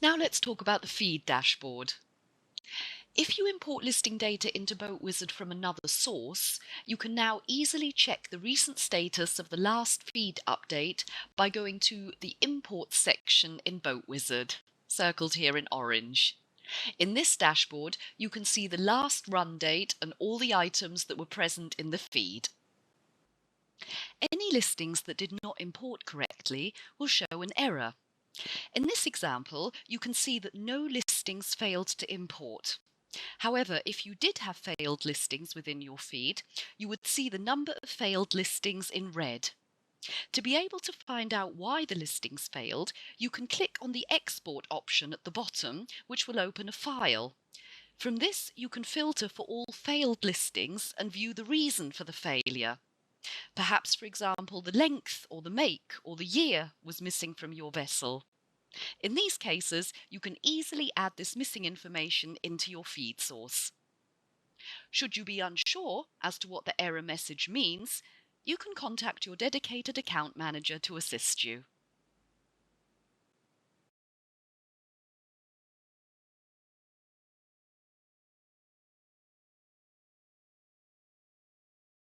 Now let's talk about the feed dashboard. If you import listing data into BoatWizard from another source, you can now easily check the recent status of the last feed update by going to the Import section in BoatWizard, circled here in orange. In this dashboard, you can see the last run date and all the items that were present in the feed. Any listings that did not import correctly will show an error. In this example, you can see that no listings failed to import. However, if you did have failed listings within your feed, you would see the number of failed listings in red. To be able to find out why the listings failed, you can click on the Export option at the bottom, which will open a file. From this, you can filter for all failed listings and view the reason for the failure. Perhaps, for example, the length or the make or the year was missing from your vessel. In these cases, you can easily add this missing information into your feed source. Should you be unsure as to what the error message means, you can contact your dedicated account manager to assist you.